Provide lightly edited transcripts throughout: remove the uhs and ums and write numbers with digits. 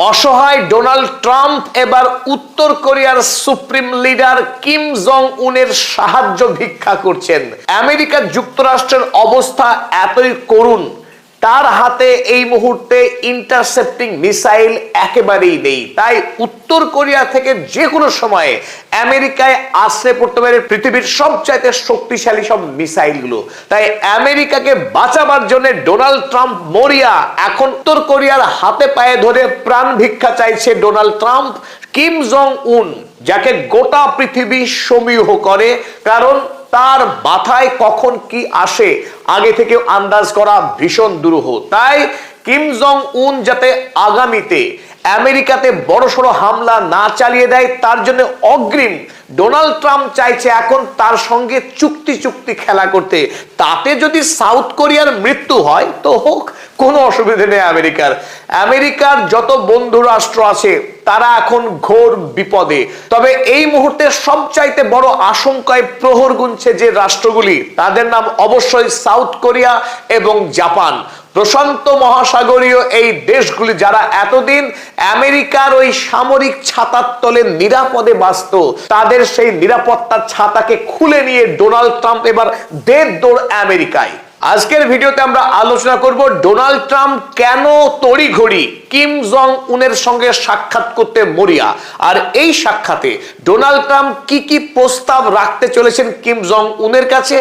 অসহায় Donald Trump এবার উত্তর কোরিয়ার সুপ্রিম লিডার কিম জং উনের সাহায্য ভিক্ষা করছেন। আমেরিকা যুক্তরাষ্ট্রের অবস্থা এতই করুণ, তার হাতে এই মুহূর্তে ইন্টারসেপ্টিং মিসাইল একেবারেই নেই। তাই উত্তর কোরিয়া থেকে যে কোনো সময়ে আমেরিকায় আশ্রয় পড়তে পারে পৃথিবীর সবচাইতে শক্তিশালী সব মিসাইলগুলো। তাই আমেরিকাকে বাঁচাবার জন্য ডোনাল্ড ট্রাম্প মরিয়া। এখন উত্তর কোরিয়ার হাতে পায়ে ধরে প্রাণ ভিক্ষা চাইছে ডোনাল্ড ট্রাম্প। কিম জং উন, যাকে গোটা পৃথিবী সমীহ করে, কারণ তার মাথায় কখন কি আসে আগে থেকে আন্দাজ করা ভীষণ দুরূহ। তাই কিম জং উন যাতে আগামীতে আমেরিকাতে বড়সড় হামলা না চালিয়ে দেয়, তার জন্য অগ্রিম ডোনাল্ড ট্রাম্প চাইছে এখন তার সঙ্গে চুক্তি খেলা করতে। তাতে যদি সাউথ কোরিয়ার মৃত্যু হয় তো হোক, কোনো অসুবিধা নেই। আমেরিকার যত বন্ধু রাষ্ট্র আছে তারা এখন ঘোর বিপদে। তবে এই মুহূর্তে সবচাইতে বড় আশঙ্কায় প্রহর গুনছে যে রাষ্ট্রগুলি, তাদের নাম অবশ্যই সাউথ কোরিয়া এবং জাপান। প্রশান্ত মহাসাগরীয় এই দেশগুলি যারা এতদিন আমেরিকার ওই সামরিক ছাতার তলে নিরাপদে বাঁচত, তাদের সেই নিরাপত্তার ছাতাকে খুলে নিয়ে ডোনাল্ড ট্রাম্প এবার দেড় দৌড় আমেরিকায়। আজকের ভিডিওতে আমরা আলোচনা করব ডোনাল্ড ট্রাম্প কেন তড়িঘড়ি কিম জং উনের সঙ্গে সাক্ষাৎ করতে মরিয়া, আর এই সাক্ষাতে ডোনাল্ড ট্রাম্প কি কি প্রস্তাব রাখতে চলেছেন কিম জং উনের কাছে,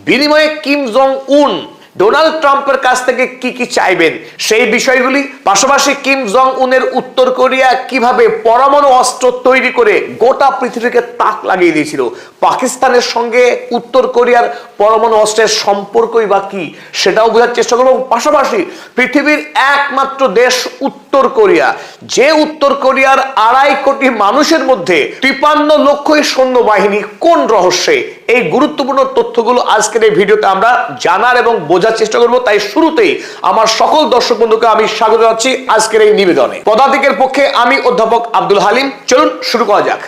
বিনিময়ে কিম জং উন ডোনাল্ড ট্রাম্পের কাছ থেকে কি কি চাইবেন সেই বিষয়গুলি, পাশাপাশি কিম জং উনের উত্তর কোরিয়া কিভাবে পরমাণু অস্ত্র তৈরি করে গোটা পৃথিবীকে তাক লাগিয়ে দিয়েছিল, পাকিস্তানের সঙ্গে উত্তর কোরিয়ার পরমাণু অস্ত্রের সম্পর্কই বা কি সেটাও বোঝার চেষ্টা করব। পাশাপাশি পৃথিবীর একমাত্র দেশ উত্তর কোরিয়া, যে উত্তর কোরিয়ার 2.5 কোটি মানুষের মধ্যে 53 লক্ষই সৈন্যবাহিনী, কোন রহস্যে, এই গুরুত্বপূর্ণ তথ্যগুলো আজকের এই ভিডিওতে আমরা জানার এবং বোঝার চেষ্টা করব। তাই শুরুতেই আমার সকল দর্শক বন্ধুকে আমি স্বাগত জানাচ্ছি আজকের এই নিবেদনে। পদাতিকের পক্ষে আমি অধ্যাপক আব্দুল হালিম। চলুন শুরু করা যাক।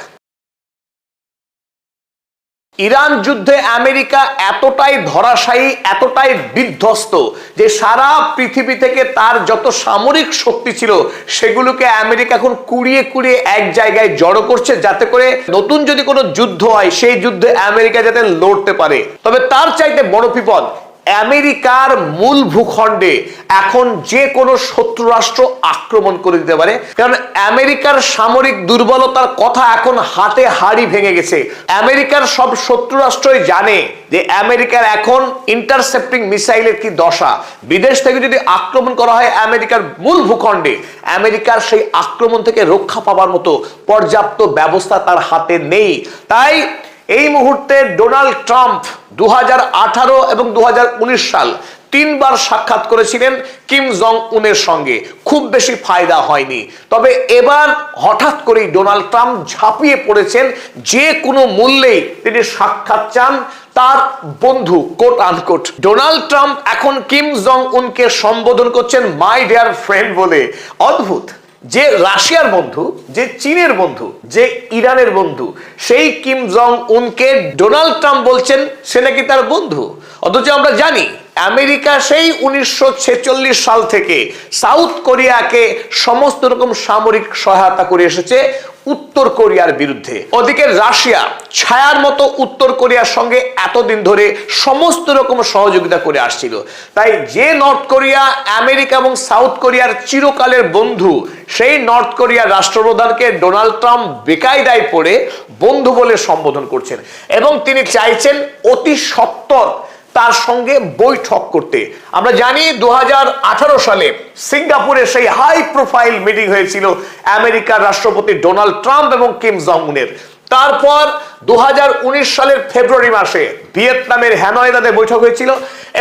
ইরান যুদ্ধে আমেরিকা এতটাই ধরাশায়ী, এতটাই বিধ্বস্ত যে সারা পৃথিবী থেকে তার যত সামরিক শক্তি ছিল সেগুলোকে আমেরিকা এখন কুড়িয়ে এক জায়গায় জড়ো করছে, যাতে করে নতুন যদি কোনো যুদ্ধ হয় সেই যুদ্ধে আমেরিকা যাতে লড়তে পারে। তবে তার চাইতে বড় বিপদ, আমেরিকার মূল ভূখণ্ডে এখন যে কোনো শত্রু রাষ্ট্র আক্রমণ করে দিতে পারে। কারণ আমেরিকার সামরিক দুর্বলতার কথা এখন হাতে হাড়ি ভেঙে গেছে। আমেরিকার সব শত্রু রাষ্ট্রই জানে যে আমেরিকার এখন ইন্টারসেপ্টিং মিসাইলের কি দশা। বিদেশ থেকে যদি আক্রমণ করা হয় আমেরিকার মূল ভূখণ্ডে, আমেরিকার সেই আক্রমণ থেকে রক্ষা পাওয়ার মতো পর্যাপ্ত ব্যবস্থা তার হাতে নেই। তাই এই মুহূর্তে ডোনাল্ড ট্রাম্প 2018 এবং 2019 সাল 3 বার সাক্ষাৎ করেছিলেন কিম জং উনের সঙ্গে, খুব বেশি ফায়দা হয়নি। তবে এবার হঠাৎ করেই ডোনাল্ড ট্রাম্প ঝাঁপিয়ে পড়েছেন, যে কোনো মূল্যেই তিনি সাক্ষাৎ চান তার বন্ধু, কোট আনকোট। ডোনাল্ড ট্রাম্প এখন কিম জং উনকে সম্বোধন করছেন মাই ডিয়ার ফ্রেন্ড বলে। অদ্ভুত, যে রাশিয়ার বন্ধু, যে চীনের বন্ধু, যে ইরানের বন্ধু, সেই কিম জং উনকে ডোনাল্ড ট্রাম্প বলছেন সে নাকি তার বন্ধু। অথচ আমরা জানি আমেরিকা সেই 1946 সাল থেকে সাউথ কোরিয়াকে সমস্ত রকম সামরিক সহায়তা করে এসেছে উত্তর কোরিয়ার বিরুদ্ধে। ওদিকে রাশিয়া ছায়ার মতো উত্তর কোরিয়ার সঙ্গে এতদিন ধরে সমস্ত রকম সহযোগিতা করে আসছিল। তাই যে নর্থ কোরিয়া আমেরিকা এবং সাউথ কোরিয়ার চিরকালের বন্ধু, সেই নর্থ কোরিয়ার রাষ্ট্রপ্রধানকে ডোনাল্ড ট্রাম্প বেকায়দায় পড়ে বন্ধু বলে সম্বোধন করছেন এবং তিনি চাইছেন অতি সত্বর তার সঙ্গে বৈঠক করতে। আমরা জানি 2018 সালে সিঙ্গাপুরে সেই হাই প্রোফাইল মিটিং হয়েছিল আমেরিকার রাষ্ট্রপতি ডোনাল্ড ট্রাম্প এবং কিম জং উনের। তারপর 2019 সালের ফেব্রুয়ারি মাসে ভিয়েতনামের হ্যানয়ে বৈঠক হয়েছিল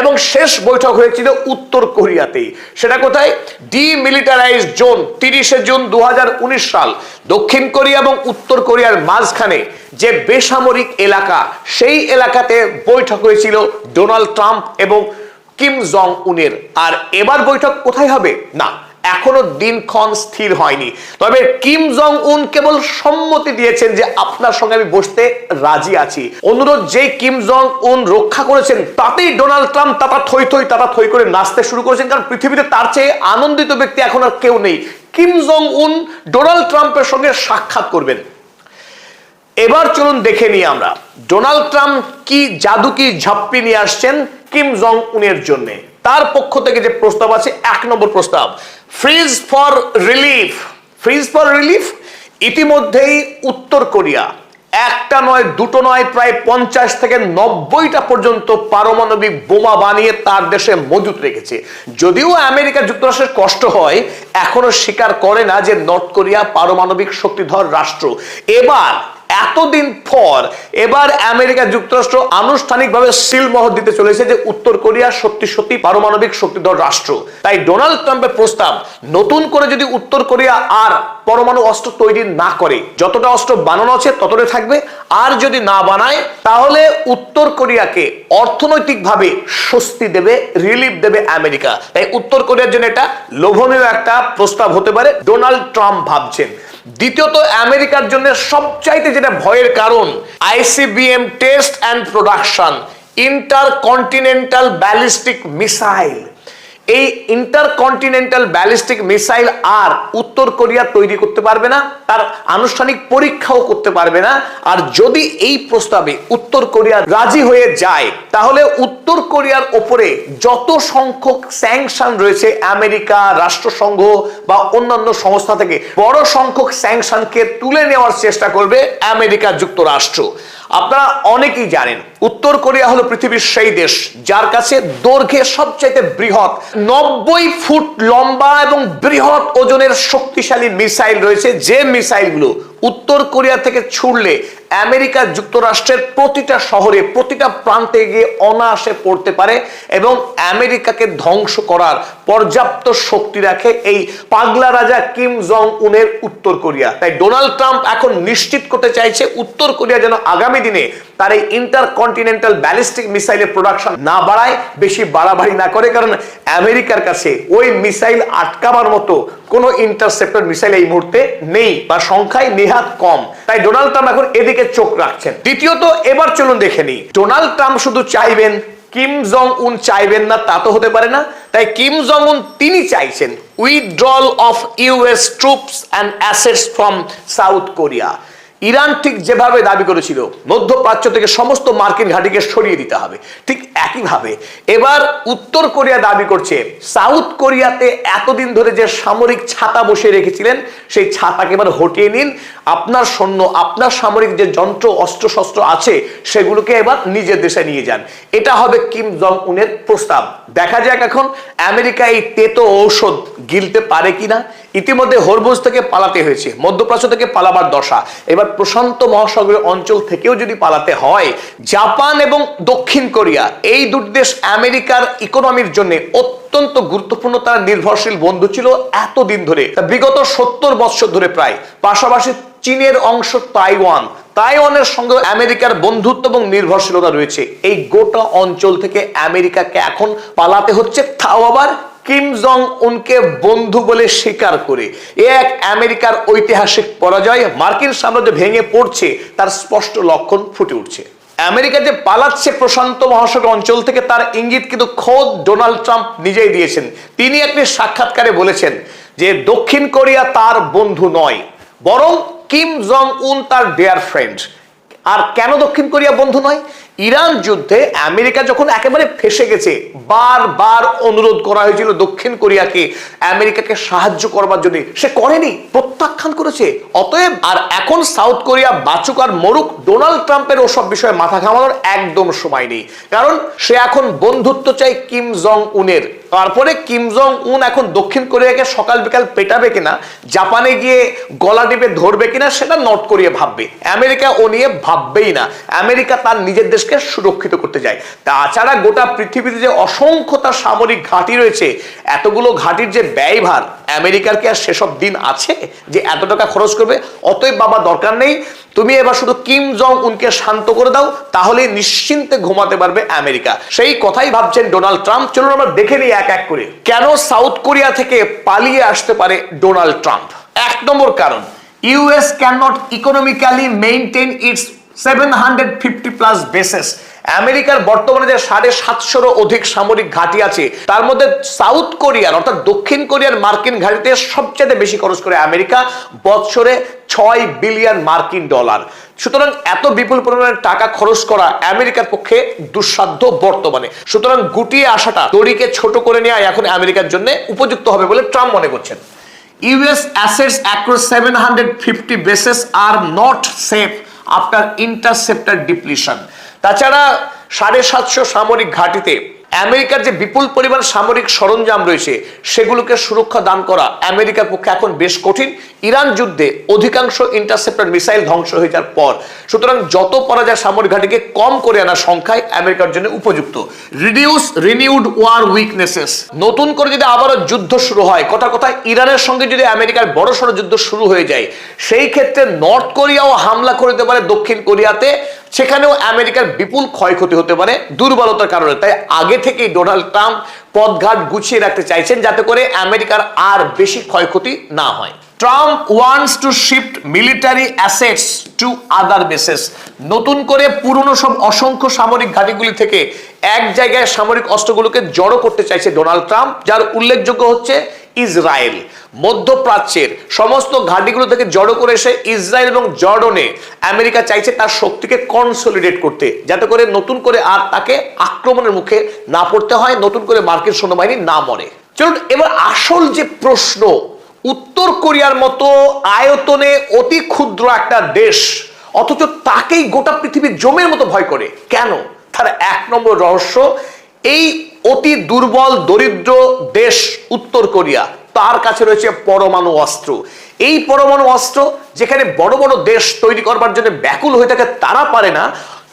এবং শেষ বৈঠক হয়েছিল উত্তর কোরিয়াতেই। সেটা কোথায়? Demilitarised zone. 30 জুন 2019 সাল দক্ষিণ কোরিয়া এবং উত্তর কোরিয়ার মাঝখানে যে বেসামরিক এলাকা, সেই এলাকাতে বৈঠক হয়েছিল ডোনাল্ড ট্রাম্প এবং কিম জং উনের। আর এবার বৈঠক কোথায় হবে না, এখনো দিনক্ষণ স্থির হয়নি। তবে কিম জং উন কেবল সম্মতি দিয়েছেন যে আপনার সঙ্গে আমি বসতে রাজি আছি। অনুরোধ যে কিম জং উন রক্ষা করেছেন, তাতেই ডোনাল্ড ট্রাম্প তাতা থই করে নাচতে শুরু করেছেন। কারণ পৃথিবীতে তার চেয়ে আনন্দিত ব্যক্তি এখন আর কেউ নেই। কিম জং উন ডোনাল্ড ট্রাম্পের সঙ্গে সাক্ষাৎ করবেন। এবার চলুন দেখে নিই আমরা ডোনাল্ড ট্রাম্প কি জাদু কি ঝাপ্পি নিয়ে আসছেন কিম জং উনের জন্য। তার পক্ষ থেকে যে প্রস্তাব আছে, 1 নম্বর প্রস্তাব, fridge for relief. Fridge for relief, ইতিমধ্যেই উত্তর কোরিয়া একটা নয় দুটো নয় প্রায় 50 থেকে 90টা পর্যন্ত পারমাণবিক বোমা বানিয়ে তার দেশে মজুত রেখেছে। যদিও আমেরিকা যুক্তরাষ্ট্রের কষ্ট হয়, এখনো স্বীকার করে না যে নর্থ কোরিয়া পারমাণবিক শক্তিধর রাষ্ট্র। এবার এতদিন পর এবার আমেরিকা যুক্তরাষ্ট্র আনুষ্ঠানিকভাবে সিলমোহর দিতে চলেছে যে উত্তর কোরিয়া সত্যি সত্যি পারমাণবিক শক্তিধর রাষ্ট্র। তাই ডোনাল্ড ট্রাম্পের প্রস্তাব, নতুন করে যদি উত্তর কোরিয়া আর পরমাণু অস্ত্র তৈরি না করে, যতটা অস্ত্র বানানো আছে ততটাই থাকবে, আর যদি না বানায় তাহলে উত্তর কোরিয়াকে অর্থনৈতিকভাবে স্বস্তি দেবে, রিলিফ দেবে আমেরিকা। তাই উত্তর কোরিয়ার জন্য এটা লোভনীয় একটা প্রস্তাব হতে পারে, ডোনাল্ড ট্রাম্প ভাবছেন। দ্বিতীয়ত, আমেরিকার জন্য সবচাইতে যেটা ভয়ের কারণ, ICBM test and production, intercontinental ballistic missile. এই ইন্টারকন্টিনেন্টাল ব্যালিস্টিক মিসাইল আর উত্তর কোরিয়া তৈরি করতে পারবে না, তার আনুষ্ঠানিক পরীক্ষাও করতে পারবে না। আর যদি এই প্রস্তাবে উত্তর কোরিয়া রাজি হয়ে যায়, তাহলে উত্তর কোরিয়ার ওপরে যত সংখ্যক স্যাংশন রয়েছে আমেরিকা, রাষ্ট্রসংঘ বা অন্যান্য সংস্থা থেকে, বড় সংখ্যক স্যাংশনকে তুলে নেওয়ার চেষ্টা করবে আমেরিকা যুক্তরাষ্ট্র। আপনারা অনেকেই জানেন উত্তর কোরিয়া হলো পৃথিবীর সেই দেশ যার কাছে দৈর্ঘ্যে সবচাইতে বৃহৎ 90 ফুট লম্বা এবং বৃহৎ ওজনের শক্তিশালী মিসাইল রয়েছে, যে মিসাইলগুলো উত্তর কোরিয়া থেকে ছুড়লে আমেরিকা যুক্তরাষ্ট্রের প্রতিটা শহরে, প্রতিটা প্রান্তে গিয়ে অনায়াসে পড়তে পারে এবং আমেরিকাকে ধ্বংস করার পর্যাপ্ত শক্তি রাখে এই পাগলা রাজা কিম জং উনের উত্তর কোরিয়া। তাই ডোনাল্ড ট্রাম্প এখন নিশ্চিত করতে চাইছে উত্তর কোরিয়া যেন আগামী দিনে তার এই ইন্টারকন্টিনেন্টাল ব্যালিস্টিক মিসাইলের প্রোডাকশন না বাড়ায়, বেশি বাড়াবাড়ি না করে, কারণ আমেরিকার কাছে ওই মিসাইল আটকাবার মতো কোনো ইন্টারসেপ্টর মিসাইল এই মুহূর্তে নেই বা সংখ্যায় নেহাত কম। তাই ডোনাল্ড ট্রাম্প এখন এদিকে চোখ রাখছেন। দ্বিতীয়ত, এবার চলুন দেখে নিই, ডোনাল্ড ট্রাম্প শুধু চাইবেন, কিম জং উন চাইবেন না তা তো হতে পারে না। তাই কিম জং উন তিনি চাইছেন withdrawal of US troops and assets from south Korea. Iran ঠিক যেভাবে দাবি করেছিল মধ্যপ্রাচ্য থেকে সমস্ত মার্কিন ঘাঁটিকে সরিয়ে দিতে হবে, ঠিক একইভাবে এবার উত্তর কোরিয়া দাবি করছে সাউথ কোরিয়াতে এতদিন ধরে যে সামরিক ছাতা বসিয়ে রেখেছিলেন সেই ছাতাকে এবার হটিয়ে নিন, আপনার সৈন্য, আপনার সামরিক যে যন্ত্র অস্ত্র শস্ত্র আছে সেগুলোকে এবার নিজের দেশে নিয়ে যান। এটা হবে কিম জং উনের প্রস্তাব। দেখা যাক এখন আমেরিকা এই তেতো ঔষধ গিলতে পারে কিনা। ইতিমধ্যে হরমুজ থেকে পালাতে হয়েছে, মধ্যপ্রাচ্য থেকে পালাবার দশা, এবার প্রশান্ত মহাসাগরীয় অঞ্চল থেকেও যদি পালাতে হয়, জাপান এবং দক্ষিণ কোরিয়া এই দুটি দেশ আমেরিকার ইকোনমির জন্য অত্যন্ত গুরুত্বপূর্ণ, তারা নির্ভরশীল বন্ধু ছিল এতদিন ধরে, বিগত 70 বছর ধরে প্রায়। পাশাপাশি চীনের অংশ তাইওয়ানের সঙ্গে আমেরিকার বন্ধুত্ব এবং নির্ভরশীলতা রয়েছে। এই গোটা অঞ্চল থেকে আমেরিকাকে এখন পালাতে হচ্ছে, তাও আবার কিম জং উনকে বন্ধু বলে স্বীকার করে। এক আমেরিকার ঐতিহাসিক পরাজয়, মার্কিন সাম্রাজ্য ভেঙে পড়ছে তার স্পষ্ট লক্ষণ ফুটে উঠছে। আমেরিকা যে পালাচ্ছে প্রশান্ত মহাসাগর অঞ্চল থেকে তার ইঙ্গিত কিন্তু খোদ ডোনাল্ড ট্রাম্প নিজেই দিয়েছেন। তিনি একটি সাক্ষাৎকারে বলেছেন যে দক্ষিণ কোরিয়া তার বন্ধু নয়, বরং কিম জং উন তার ডিয়ার ফ্রেন্ড। আর কেন দক্ষিণ কোরিয়া বন্ধু নয়? ইরান যুদ্ধে আমেরিকা যখন একেবারে ফেসে গেছে, বারবার অনুরোধ করা হয়েছিল দক্ষিণ কোরিয়াকে আমেরিকাকে সাহায্য করবার জন্য, সে করেনি, প্রত্যাখ্যান করেছে। অতএব আর এখন সাউথ কোরিয়া বাঁচুক আর মরুক, ডোনাল্ড ট্রাম্পের ওসব বিষয়ে মাথা ঘামানোর একদম সময় নেই, কারণ সে এখন বন্ধুত্ব চাই কিম জং উনের। তারপরে কিম জং উন এখন দক্ষিণ কোরিয়াকে সকাল বিকাল পেটাবে কিনা, জাপানে গিয়ে গলা টিপে ধরবে কিনা, সেটা নর্থ কোরিয়া ভাববে, আমেরিকা ও নিয়ে ভাববেই না। আমেরিকা তার নিজের দেশকে সুরক্ষিত করতে যায়। তাছাড়া গোটা পৃথিবীতে যে অসংখ্য তার সামরিক ঘাঁটি রয়েছে, এতগুলো ঘাঁটির যে ব্যয়ভার, আমেরিকার কি আর সেসব দিন আছে যে এত টাকা খরচ করবে? অতএব বাবা দরকার নেই, তুমি এবার শুধু কিম জং উনকে শান্ত করে দাও, তাহলে নিশ্চিন্তে ঘুমাতে পারবে আমেরিকা। সেই কথাই ভাবছেন ডোনাল্ড ট্রাম্প। চলুন আমরা দেখে নিই এক এক করে কেন সাউথ কোরিয়া থেকে পালিয়ে আসতে পারে ডোনাল্ড ট্রাম্প। 1 নম্বর কারণ, US can not economically maintain it's 750+ bases. আমেরিকার বর্তমানে যে 750-র অধিক সামরিক ঘাঁটি আছে, তার মধ্যে সাউথ কোরিয়ার অর্থাৎ দক্ষিণ কোরিয়ার মার্কিন ঘাঁটিতে সবচেয়ে বেশি খরচ করে আমেরিকা, বছরে $6 বিলিয়ন। সুতরাং এত বিপুল পরিমাণে টাকা খরচ করা আমেরিকার পক্ষে দুঃসাধ্য বর্তমানে। সুতরাং গুটিয়ে আসাটা, দড়িকে ছোট করে নেওয়া এখন আমেরিকার জন্য উপযুক্ত হবে বলে ট্রাম্প মনে করছেন। US assets across 750 bases are not safe after interceptor depletion। তাছাড়া 750 সামরিক ঘাঁটিতে আমেরিকার যে বিপুল পরিমাণ সামরিক সরঞ্জাম রয়েছে সেগুলোকে সুরক্ষা দান করা আমেরিকার পক্ষে এখন বেশ কঠিন, ইরান যুদ্ধে অধিকাংশ ইন্টারসেপ্টর মিসাইল ধ্বংস হয়ে যাওয়ার পর। সুতরাং যত পারা যায় সামরিক ঘাঁটিকে কম করে আনার সংখ্যায় আমেরিকার জন্য উপযুক্ত। রিডিউস রিনিউড ওয়ার উইকনেসেস, নতুন করে যদি আবারও যুদ্ধ শুরু হয়, কথা ইরানের সঙ্গে যদি আমেরিকার বড়সড় যুদ্ধ শুরু হয়ে যায়, সেই ক্ষেত্রে নর্থ কোরিয়াও হামলা করে দিতে পারে দক্ষিণ কোরিয়াতে, সেখানেও আমেরিকার বিপুল ক্ষয়ক্ষতি হতে পারে দুর্বলতার কারণে। তাই আগে থেকেই ডোনাল্ড ট্রাম্প পথঘাট গুছিয়ে রাখতে চাইছেন যাতে করে আমেরিকার আর বেশি ক্ষয়ক্ষতি না হয়। Trump wants to shift military assets to other bases, নতুন করে পুরনো সব অসংখ্য সামরিক ঘাঁটিগুলি থেকে এক জায়গায় সামরিক অস্ত্রগুলোকে জড়ো করতে চাইছে ডোনাল্ড ট্রাম্প, যার উল্লেখযোগ্য হচ্ছে ইসরায়েল। মধ্যপ্রাচ্যের সমস্ত ঘাঁটিগুলো থেকে জড়ো করে এসে ইসরায়েল এবং জর্ডনে আমেরিকা চাইছে তার শক্তিকে কনসলিডেট করতে, যাতে করে নতুন করে আর তাকে আক্রমণের মুখে না পড়তে হয়, নতুন করে মার্কিন সৈন্যবাহিনী না মরে। চলুন এবার আসল যে প্রশ্ন, উত্তর কোরিয়ার মতো আয়তনে অতি ক্ষুদ্র একটা দেশ, অথচ তাকেই গোটা পৃথিবী জমের মতো ভয় করে কেন? তার এক নম্বর রহস্য, এই অতি দুর্বল দরিদ্র দেশ উত্তর কোরিয়া, তার কাছে রয়েছে পরমাণু অস্ত্র। এই পরমাণু অস্ত্র যেখানে বড় বড় দেশ তৈরি করবার জন্য ব্যাকুল হয়ে থাকে, তারা পারে না,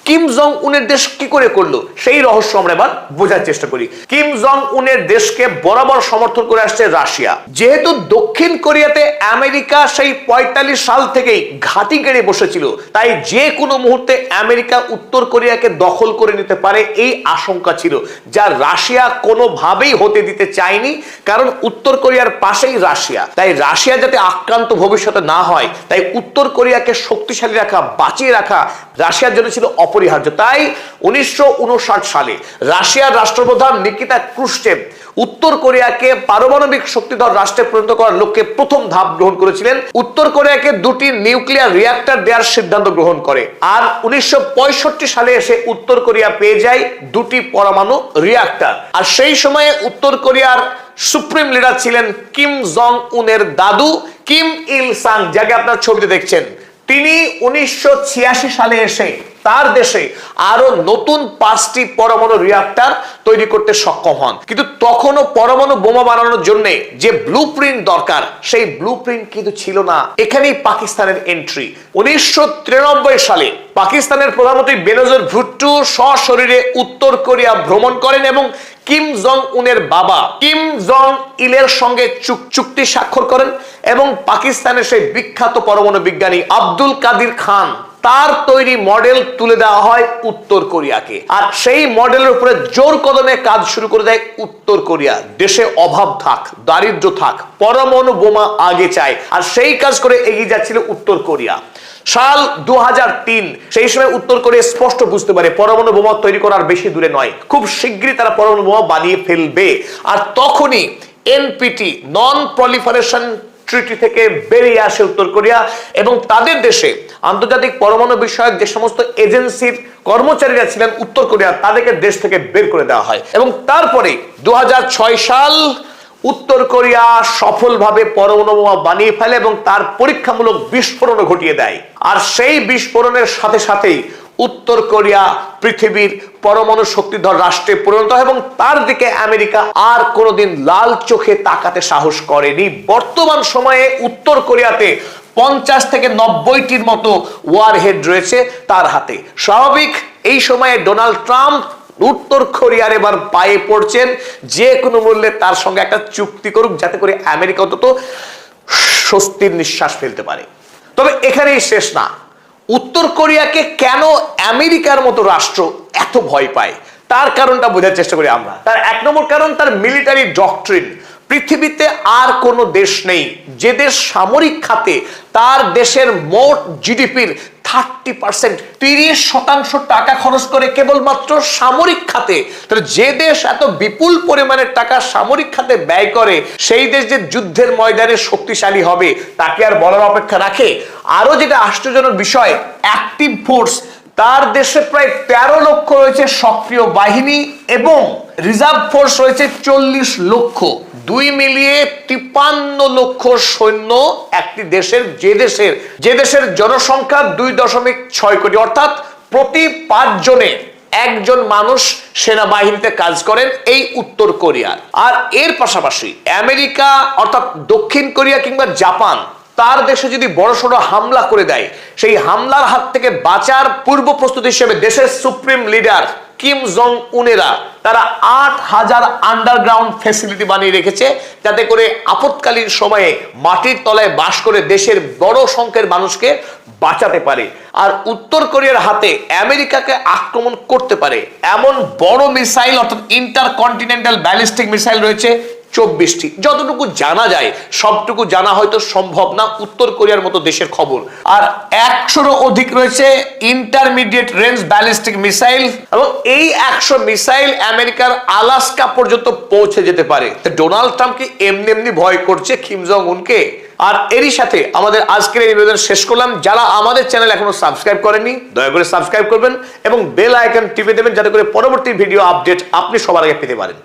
কিম জং উনের দেশ কি করে করলো সেই রহস্য আমরা এবার বোঝার চেষ্টা করি। কিম জং উনের দেশকে বরাবর সমর্থন করে আসছে রাশিয়া। যেহেতু দক্ষিণ কোরিয়াতে আমেরিকা সেই 45 সাল থেকেই ঘাঁটি গেড়ে বসেছিল, তাই যে কোনো মুহূর্তে আমেরিকা উত্তর কোরিয়াকে দখল করে নিতে পারে এই আশঙ্কা ছিল, যা রাশিয়া কোনোভাবেই হতে দিতে চায়নি, কারণ উত্তর কোরিয়ার পাশেই রাশিয়া। তাই রাশিয়া যাতে আক্রান্ত ভবিষ্যতে না হয়, তাই উত্তর কোরিয়াকে শক্তিশালী রাখা, বাঁচিয়ে রাখা রাশিয়ার জন্য ছিল অপরিহার্য। তাই 1959 সালে রাশিয়ার রাষ্ট্রপ্রধান নিকিতা ক্রুশ্চেভ উত্তর কোরিয়াকে পারমাণবিক শক্তিধর রাষ্ট্রে পরিণত করার লক্ষ্যে প্রথম ধাপ গ্রহণ করেছিলেন। উত্তর কোরিয়াকে 2টি নিউক্লিয়ার রিঅ্যাক্টর দেওয়ার সিদ্ধান্ত গ্রহণ করে, আর 1965 সালে এসে উত্তর কোরিয়া পেয়ে যায় 2টি পরমাণু রিঅ্যাক্টর। আর সেই সময়ে উত্তর কোরিয়ার সুপ্রিম লিডার ছিলেন কিম জং উনের দাদু কিম ইল সাং, যাকে আপনার ছবিতে দেখছেন। তিনি 1986 সালে এসে তার দেশে আরো নতুন 5টি পরমাণু রিঅ্যাক্টর তৈরি করতে সক্ষম হন। কিন্তু তখনও পরমাণু বোমা বানানোর জন্য যে ব্লুপ্রিন্ট দরকার, সেই ব্লুপ্রিন্ট কিন্তু ছিল না। এখানেই পাকিস্তানের এন্ট্রি। 1993 সালে পাকিস্তানের প্রধানমন্ত্রী বেনজির ভুট্টো সশরীরে উত্তর কোরিয়া ভ্রমণ করেন এবং কিম জং উনের বাবা কিম জং ইলের সঙ্গে চুক্তি স্বাক্ষর করেন এবং পাকিস্তানের সেই বিখ্যাত পরমাণু বিজ্ঞানী আব্দুল কাদির খান তার তৈরি মডেল তুলে দেওয়া হয় উত্তর কোরিয়াকে। আর সেই মডেলের উপরে জোর কদমে কাজ শুরু করে দেয় উত্তর কোরিয়া। দেশে অভাব থাক, দারিদ্র থাক, পরমাণু বোমা আগে চায়, আর সেই কাজ করে এগিয়ে যাচ্ছিল উত্তর কোরিয়া। সাল 2003, সেই সময় উত্তর কোরিয়া স্পষ্ট বুঝতে পারে পরমাণু বোমা তৈরি করার বেশি দূরে নয়, খুব শীঘ্রই তারা পরমাণু বোমা বানিয়ে ফেলবে। আর তখনই এনপিটি, নন প্রলিফারেশন ট্রিটি থেকে বেরিয়ে আসে উত্তর কোরিয়া এবং তাদের দেশে আন্তর্জাতিক পরমাণু বিষয়ক যে সমস্ত এজেন্সির কর্মচারীরা ছিলেন উত্তর কোরিয়া, তাদেরকে দেশ থেকে বের করে দেওয়া হয়। এবং তারপরে 2006 সাল উত্তর কোরিয়া সফলভাবে পরমাণু বোমা বানিয়ে ফেলে এবং তার পরীক্ষামূলক বিস্ফোরণ ঘটিয়ে দেয়। আর সেই বিস্ফোরণের সাথে সাথেই উত্তর কোরিয়া পৃথিবীর পরমাণু শক্তিধর রাষ্ট্রে পরিণত হয় এবং তার দিকে আমেরিকা আর কোনোদিন লাল চোখে তাকাতে সাহস করেনি। বর্তমান সময়ে উত্তর কোরিয়াতে 50 থেকে 90টির মতো ওয়ারহেড রয়েছে তার হাতে। স্বাভাবিক এই সময়ে ডোনাল্ড ট্রাম্প উত্তর কোরিয়ার এবার পায়ে পড়ছেন, যে কোনো মূল্যে তার সঙ্গে একটা চুক্তি করুক, যাতে করে আমেরিকা অন্তত স্বস্তির নিঃশ্বাস ফেলতে পারে। তবে এখানেই শেষ না। উত্তর কোরিয়াকে কেন আমেরিকার মতো রাষ্ট্র এত ভয় পায়, তার কারণটা বোঝার চেষ্টা করি আমরা। তার এক নম্বর কারণ তার মিলিটারি ডক্ট্রিন। পৃথিবীতে আর কোনো দেশ নেই যে দেশ সামরিক খাতে তার দেশের মোট জিডিপির 30%, 30% টাকা খরচ করে কেবলমাত্র সামরিক খাতে। তাহলে যে দেশ এত বিপুল পরিমাণের টাকা সামরিক খাতে ব্যয় করে, সেই দেশ যে যুদ্ধের ময়দানে শক্তিশালী হবে তাকে আর বলার অপেক্ষা রাখে? আরো যেটা আশ্চর্যজনক বিষয়, অ্যাক্টিভ ফোর্স তার দেশে প্রায় 13 লক্ষ রয়েছে সক্রিয় বাহিনী এবং রিজার্ভ ফোর্স রয়েছে 40 লক্ষ। 2 মিলিয়ে 53 লক্ষ সৈন্য একটি দেশের, যে দেশের জনসংখ্যা 2.6 কোটি, অর্থাৎ প্রতি 5 জনে একজন মানুষ সেনাবাহিনীতে কাজ করেন এই উত্তর কোরিয়ার। আর এর পাশাপাশি আমেরিকা অর্থাৎ দক্ষিণ কোরিয়া কিংবা জাপান তার দেশে যদি বড়সড় হামলা করে দেয়, সেই হামলার হাত থেকে বাঁচার পূর্ব প্রস্তুতি হিসেবে দেশের সুপ্রিম লিডার কিম জং উনেরা তারা 8000 আন্ডারগ্রাউন্ড ফ্যাসিলিটি বানিয়ে রেখেছে, যাতে করে আপৎকালীন সময়ে মাটির তলায় বাস করে দেশের বড় সংখ্যের মানুষকে বাঁচাতে পারে। আর উত্তর কোরিয়ার হাতে আমেরিকাকে আক্রমণ করতে পারে এমন বড় মিসাইল অর্থাৎ ইন্টারকন্টিনেন্টাল ব্যালিস্টিক মিসাইল রয়েছে 24টি। যতটুকু জানা যায় সবটুকু জানা হয়তো সম্ভব না উত্তর কোরিয়ার মতো দেশের খবর। আর 100-এরও অধিক রয়েছে ইন্টারমিডিয়েট রেঞ্জ ব্যালিস্টিক মিসাইল, এবং এই 100 মিসাইল আমেরিকার আলাস্কা পর্যন্ত পৌঁছে যেতে পারে। তো ডোনাল্ড ট্রাম্প কি এমনি ভয় করছে কিম জং উনকে? আর এরই সাথে আমাদের আজকের এই নিবেদন শেষ করলাম। যারা আমাদের চ্যানেল এখনো সাবস্ক্রাইব করেননি দয়া করে সাবস্ক্রাইব করবেন এবং বেল আইকন টিপে দেবেন, যাতে করে পরবর্তী ভিডিও আপডেট আপনি সবার আগে পেতে পারেন।